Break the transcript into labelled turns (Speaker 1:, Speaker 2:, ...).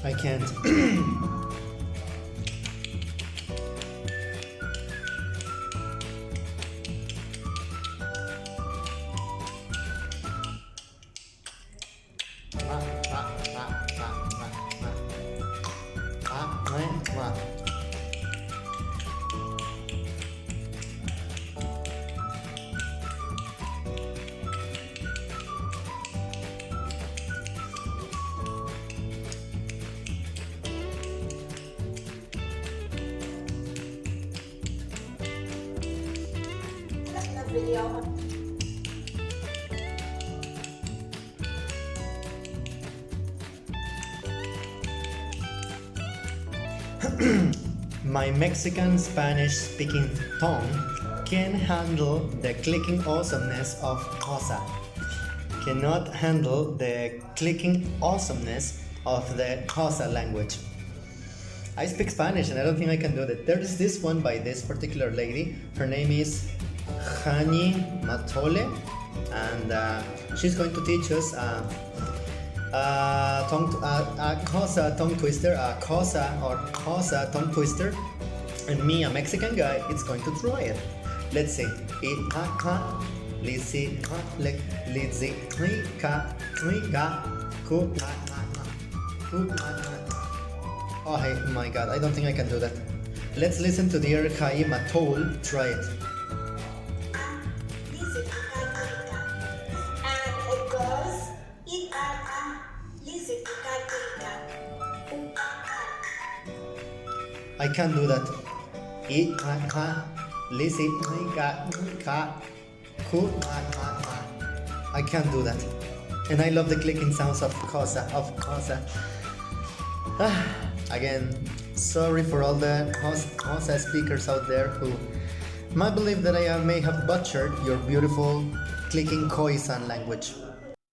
Speaker 1: I can't.
Speaker 2: Video.
Speaker 1: My Mexican Spanish speaking tongue can handle the clicking awesomeness of Xhosa. Cannot handle the clicking awesomeness of the Xhosa language. I speak Spanish and I don't think I can do that. There is this one by this particular lady. Her name is Hani Matole, and she's going to teach us a Xhosa tongue twister, a Xhosa or Xhosa tongue twister, and me, a Mexican guy, is going to try it. Let's see. Oh hey, my god, I don't think I can do that. Let's listen to dear Hani Matole try it. I can't do that. I can't do that. And I love the clicking sounds of Xhosa. Again, sorry for all the Xhosa speakers out there who might believe that I may have butchered your beautiful clicking Khoisan language.